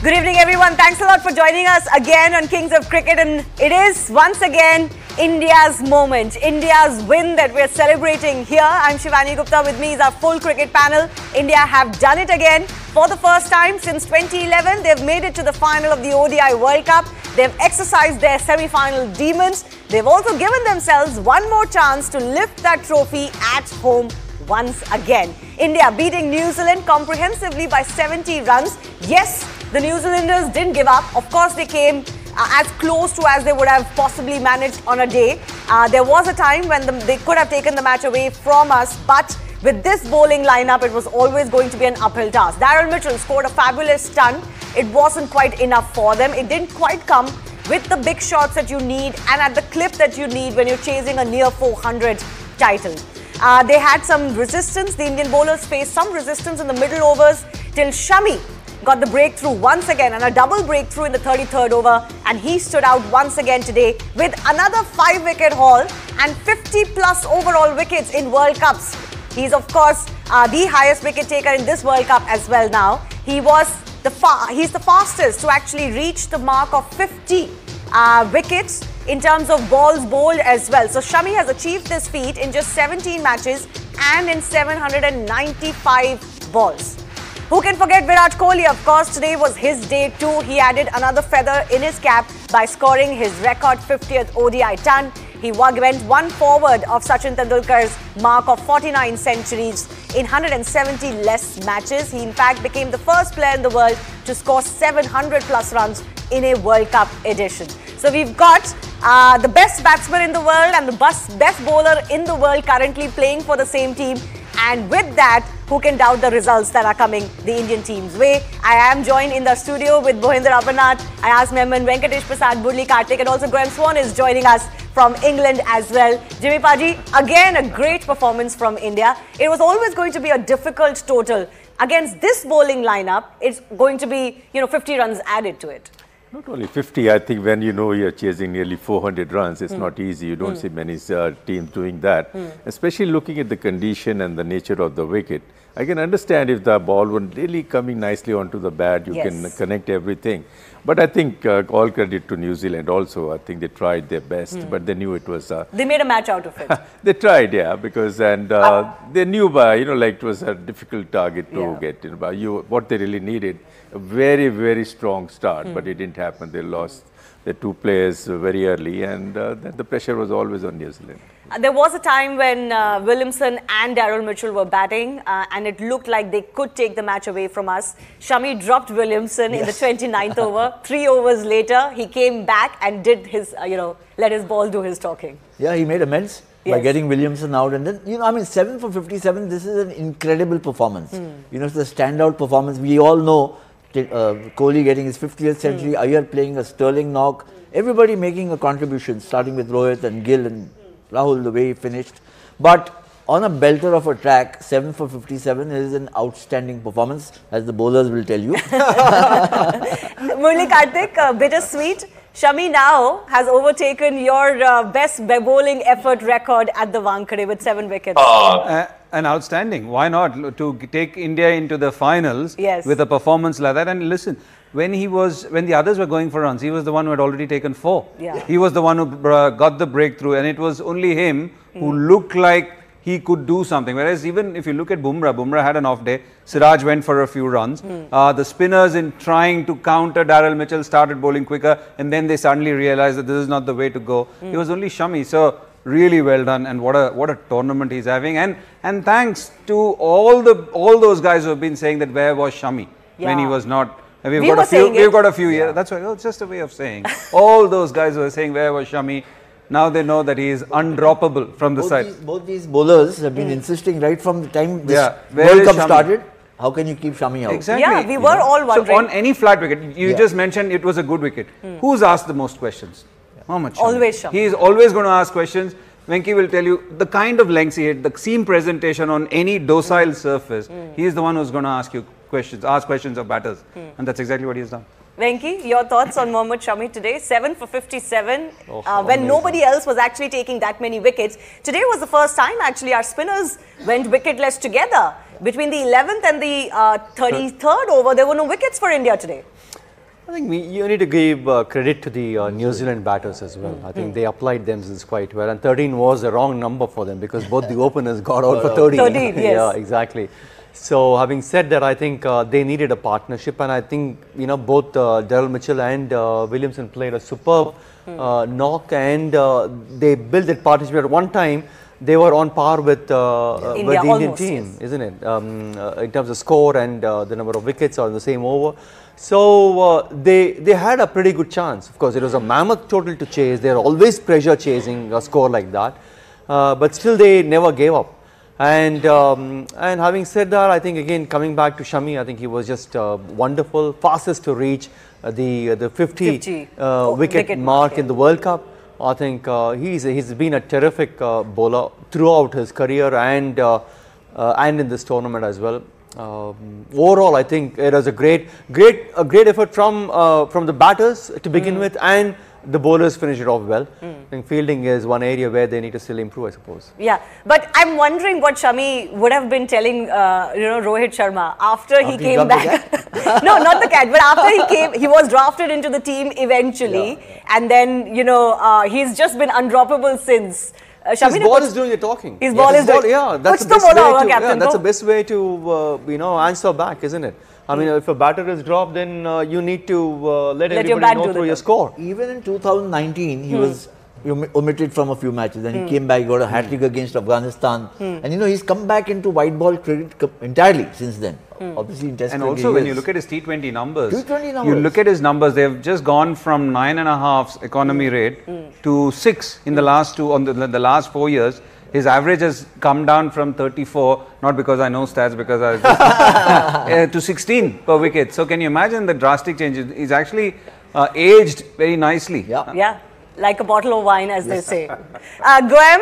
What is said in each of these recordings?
Good evening, everyone. Thanks a lot for joining us again on Kings of Cricket. And it is once again India's moment, India's win that we're celebrating here. I'm Shivani Gupta. With me is our full cricket panel. India have done it again for the first time since 2011. They've made it to the final of the ODI World Cup. They've exercised their semi-final demons. They've also given themselves one more chance to lift that trophy at home once again. India beating New Zealand comprehensively by 70 runs. Yes, the New Zealanders didn't give up. Of course, they came as close to as they would have possibly managed on a day. There was a time when they could have taken the match away from us, but with this bowling lineup, it was always going to be an uphill task. Daryl Mitchell scored a fabulous stunt. It wasn't quite enough for them. It didn't quite come with the big shots that you need and at the clip that you need when you're chasing a near 400 title. They had some resistance. The Indian bowlers faced some resistance in the middle overs till Shami got the breakthrough once again, and a double breakthrough in the 33rd over, and he stood out once again today with another 5-wicket haul and 50+ overall wickets in World Cups. He's of course the highest wicket taker in this World Cup as well now. He's the fastest to actually reach the mark of 50 wickets in terms of balls bowled as well. So Shami has achieved this feat in just 17 matches and in 795 balls. Who can forget Virat Kohli? Of course, today was his day too. He added another feather in his cap by scoring his record 50th ODI ton. He went one forward of Sachin Tendulkar's mark of 49 centuries in 170 less matches. He in fact became the first player in the world to score 700+ runs in a World Cup edition. So we've got the best batsman in the world and the best bowler in the world currently playing for the same team. And with that, who can doubt the results that are coming the Indian team's way? I am joined in the studio with Bohinder Aparnath, Ayaz Memon, Venkatesh Prasad, Murli Kartik, and also Graham Swan is joining us from England as well. Jimmy Paji, again a great performance from India. It was always going to be a difficult total. Against this bowling lineup, it's going to be, 50 runs added to it. Not only 50, I think when you know you're chasing nearly 400 runs, it's not easy. You don't see many teams doing that, especially looking at the condition and the nature of the wicket. I can understand if the ball was really coming nicely onto the bat, you can connect everything. But I think all credit to New Zealand also. I think they tried their best, but they knew it was... they made a match out of it. They tried, yeah, because they knew by, it was a difficult target to get. What they really needed, a very, very strong start, but it didn't happen. They lost the two players very early, and the pressure was always on New Zealand. There was a time when Williamson and Daryl Mitchell were batting and it looked like they could take the match away from us. Shami dropped Williamson in the 29th over. 3 overs later, he came back and did his, let his ball do his talking. Yeah, he made amends by getting Williamson out. And then, 7 for 57, this is an incredible performance. It's the standout performance. We all know Kohli getting his 50th century, Iyer playing a sterling knock, everybody making a contribution, starting with Rohit and Gill and Rahul, the way he finished. But on a belter of a track, 7 for 57 is an outstanding performance, as the bowlers will tell you. Murli Kartik, bittersweet. Shami now has overtaken your best bowling effort record at the Wankhede with 7 wickets. An outstanding. Why not? To take India into the finals with a performance like that. And listen, when the others were going for runs, he was the one who had already taken 4. Yeah. He was the one who got the breakthrough, and it was only him who looked like he could do something. Whereas even if you look at Bumrah had an off day. Siraj went for a few runs. The spinners, in trying to counter Daryl Mitchell, started bowling quicker, and then they suddenly realized that this is not the way to go. It was only Shami. So really well done, and what a tournament he's having. And thanks to all those guys who have been saying that where was Shami when he was not. We've got a few years. That's right. It's just a way of saying. All those guys who are saying where was Shami, now they know that he is undroppable from the side. Both these bowlers have been insisting right from the time this World Cup started. How can you keep Shami out? Exactly. Yeah, we were all wondering. So on any flat wicket, you just mentioned it was a good wicket. Who's asked the most questions? Mohammed Shami. Always Shami. He is always going to ask questions. Venki will tell you the kind of lengths he hit, the seam presentation on any docile surface. He is the one who's going to ask questions of batters, and that's exactly what he has done. Venki, your thoughts on Mohammed Shami today? 7 for 57, when nobody else was actually taking that many wickets. Today was the first time actually our spinners went wicketless together. Between the 11th and the 33rd over, there were no wickets for India today. I think you need to give credit to the New Zealand batters as well. I think they applied themselves quite well, and 13 was the wrong number for them because both the openers got out for 13. 13, yes. Yeah, exactly. So having said that, I think they needed a partnership, and I think both Daryl Mitchell and Williamson played a superb knock, and they built that partnership. At one time, they were on par with the Indian team, yes. Isn't it? In terms of score and the number of wickets on the same over. So they had a pretty good chance. Of course, it was a mammoth total to chase. They're always pressure chasing a score like that, but still they never gave up. And having said that, I think again coming back to Shami, I think he was just wonderful, fastest to reach the 50 wicket mark in the World Cup. I think he's been a terrific bowler throughout his career and in this tournament as well. Overall, I think it was a great effort from the batters to begin with, and the bowlers finished it off well. I think fielding is one area where they need to still improve, I suppose. Yeah, but I'm wondering what Shami would have been telling Rohit Sharma after he came back. No, not the cat, but after he came, he was drafted into the team eventually, and then he's just been undroppable since. His ball is doing the talking. His ball is doing. Yeah, that's the best way to answer back, isn't it? I mean, if a batter is dropped, then you need to let everybody know through your score. Even in 2019, he was omitted from a few matches. Then he came back, got a hat-trick against Afghanistan. And he's come back into white ball cricket entirely since then. Obviously in Test cricket. And also when you look at his T20 numbers, you look at his numbers, they've just gone from 9.5 economy rate to 6 in the last the last 4 years. His average has come down from 34, not because I know stats, because I just, to 16 per wicket. So can you imagine the drastic changes? He's actually aged very nicely. Yeah. Like a bottle of wine, as they say. Graham,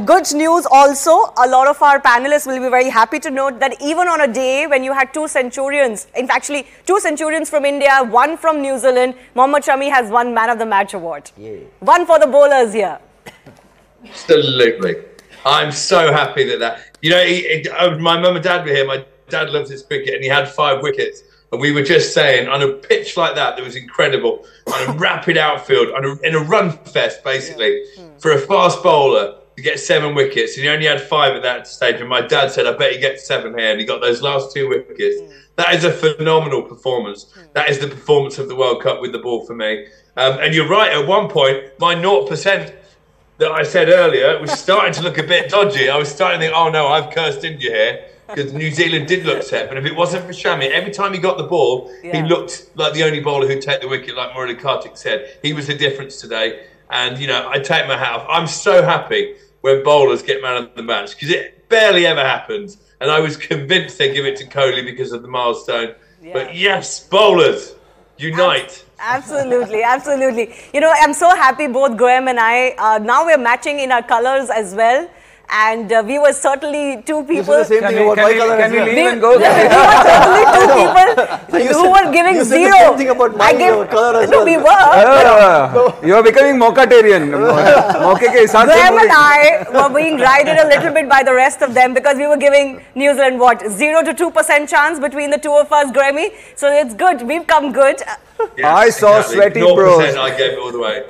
good news also. A lot of our panelists will be very happy to note that even on a day when you had 2 centurions, in fact, actually 2 centurions from India, 1 from New Zealand, Mohammed Shami has won Man of the Match award. Yeah. 1 for the bowlers here. Absolutely. I'm so happy that my mum and dad were here. My dad loves his cricket, and he had 5 wickets. And we were just saying, on a pitch like that was incredible, on a rapid outfield, in a run fest, basically, for a fast bowler to get 7 wickets. And he only had 5 at that stage. And my dad said, I bet he gets 7 here. And he got those last 2 wickets. That is a phenomenal performance. That is the performance of the World Cup with the ball for me. And you're right, at one point, my 0% that I said earlier was starting to look a bit dodgy. I was starting to think, oh no, I've cursed India here. Because New Zealand did look set, but if it wasn't for Shami, every time he got the ball, he looked like the only bowler who'd take the wicket, like Murali Kartik said. He was the difference today. And, I take my hat off. I'm so happy when bowlers get man of the match, because it barely ever happens. And I was convinced they'd give it to Kohli because of the milestone. Yeah. But yes, bowlers, unite. Absolutely, absolutely. I'm so happy both Graham and I, now we're matching in our colours as well. And we were certainly 2 people. You said the same thing about my colour as well. We were certainly 2 people who were giving you 0. You said the same thing about my colour as well. No, we were. You are becoming Mokatarian. Graham and I were being guided a little bit by the rest of them because we were giving New Zealand, 0 to 2% chance between the 2 of us, Grammy. So it's good. We've come good. Yes, I saw sweaty 0% pros. I gave it all the way.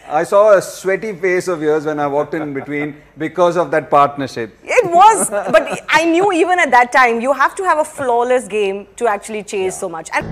I saw a sweaty face of yours when I walked in between because of that partnership. It was, but I knew even at that time, you have to have a flawless game to actually chase so much. And